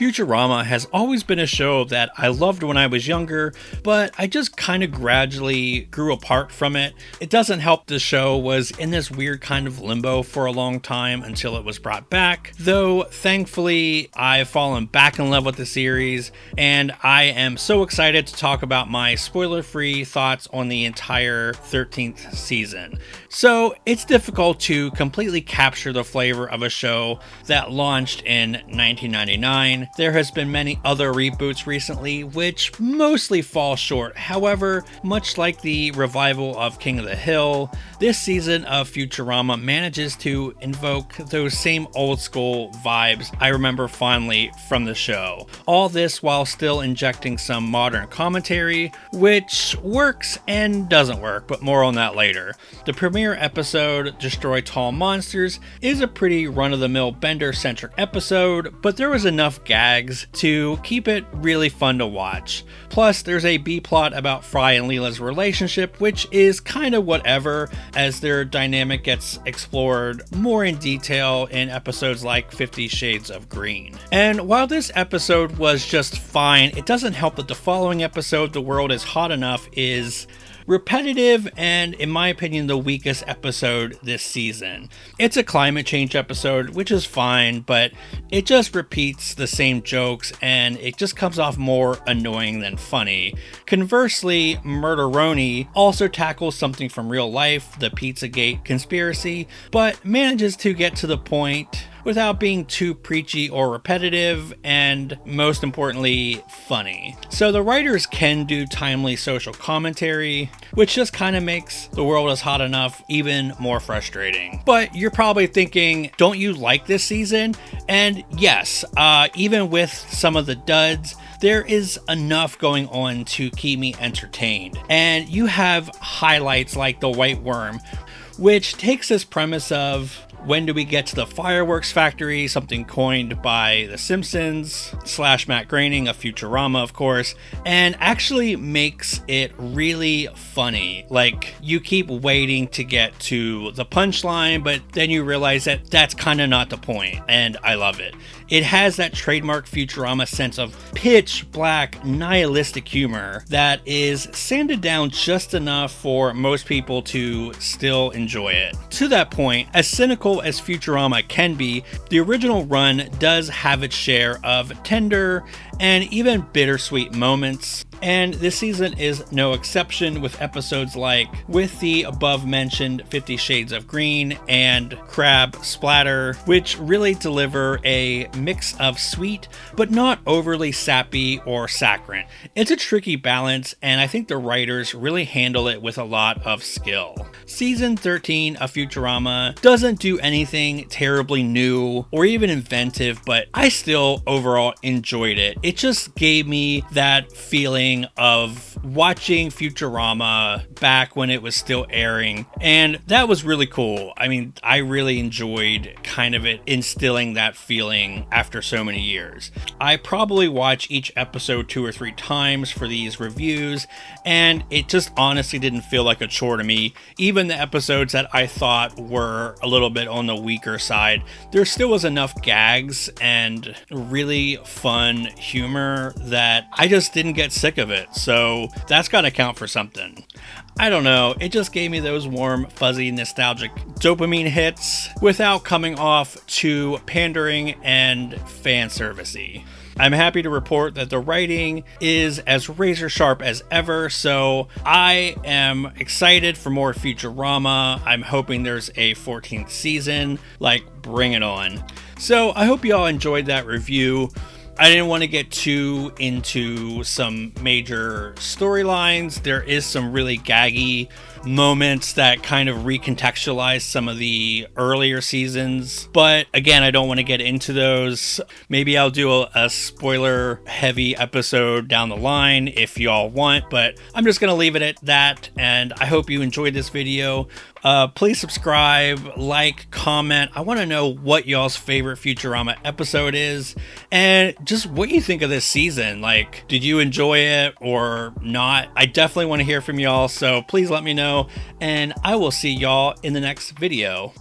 Futurama has always been a show that I loved when I was younger, but I just kind of gradually grew apart from it. It doesn't help the show was in this weird kind of limbo for a long time until it was brought back, though thankfully I've fallen back in love with the series, and I am so excited to talk about my spoiler-free thoughts on the entire 13th season. So it's difficult to completely capture the flavor of a show that launched in 1999. There has been many other reboots recently, which mostly fall short. However, much like the revival of King of the Hill, this season of Futurama manages to invoke those same old school vibes I remember fondly from the show. All this while still injecting some modern commentary, which works and doesn't work, but more on that later. The premiere episode, Destroy Tall Monsters, is a pretty run-of-the-mill Bender-centric episode, but there was enough gags to keep it really fun to watch. Plus, there's a B-plot about Fry and Leela's relationship, which is kind of whatever, as their dynamic gets explored more in detail in episodes like 50 Shades of Green. And while this episode was just fine, it doesn't help that the following episode, The World Is Hot Enough, is repetitive and, in my opinion, the weakest episode this season. It's a climate change episode, which is fine, but it just repeats the same jokes and it just comes off more annoying than funny. Conversely, Murderoni also tackles something from real life, the Pizzagate conspiracy, but manages to get to the point without being too preachy or repetitive, and most importantly, funny. So the writers can do timely social commentary, which just kind of makes The World Is Hot Enough even more frustrating. But you're probably thinking, don't you like this season? And yes, even with some of the duds, there is enough going on to keep me entertained. And you have highlights like the White Worm, which takes this premise of, when do we get to the fireworks factory, something coined by The Simpsons / Matt Groening of Futurama, of course, and actually makes it really funny. Like, you keep waiting to get to the punchline, but then you realize that that's kind of not the point, and I love it. It has that trademark Futurama sense of pitch black, nihilistic humor that is sanded down just enough for most people to still enjoy it. To that point, as cynical as Futurama can be, the original run does have its share of tender and even bittersweet moments, and this season is no exception, with episodes like with the above mentioned 50 Shades of Green and Crab Splatter, which really deliver a mix of sweet but not overly sappy or saccharine. It's a tricky balance, and I think the writers really handle it with a lot of skill. Season 13 of Futurama doesn't do anything terribly new or even inventive, but I still overall enjoyed it. It just gave me that feeling of watching Futurama back when it was still airing, and that was really cool. I mean, I really enjoyed kind of it instilling that feeling after so many years. I probably watch each episode 2 or 3 times for these reviews, and it just honestly didn't feel like a chore to me. Even the episodes that I thought were a little bit on the weaker side, there still was enough gags and really fun humor that I just didn't get sick of it. So that's gotta count for something. I don't know, it just gave me those warm, fuzzy, nostalgic dopamine hits without coming off too pandering and fan servicey. I'm happy to report that the writing is as razor sharp as ever, so I am excited for more Futurama. I'm hoping there's a 14th season, like, bring it on. So I hope you all enjoyed that review. I didn't want to get too into some major storylines. There is some really gaggy moments that kind of recontextualize some of the earlier seasons, but again, I don't want to get into those. Maybe I'll do a spoiler heavy episode down the line if y'all want, but I'm just gonna leave it at that, and I hope you enjoyed this video. Please subscribe, like, comment. I want to know what y'all's favorite Futurama episode is, and just what you think of this season. Like, did you enjoy it or not? I definitely want to hear from y'all, so please let me know, and I will see y'all in the next video.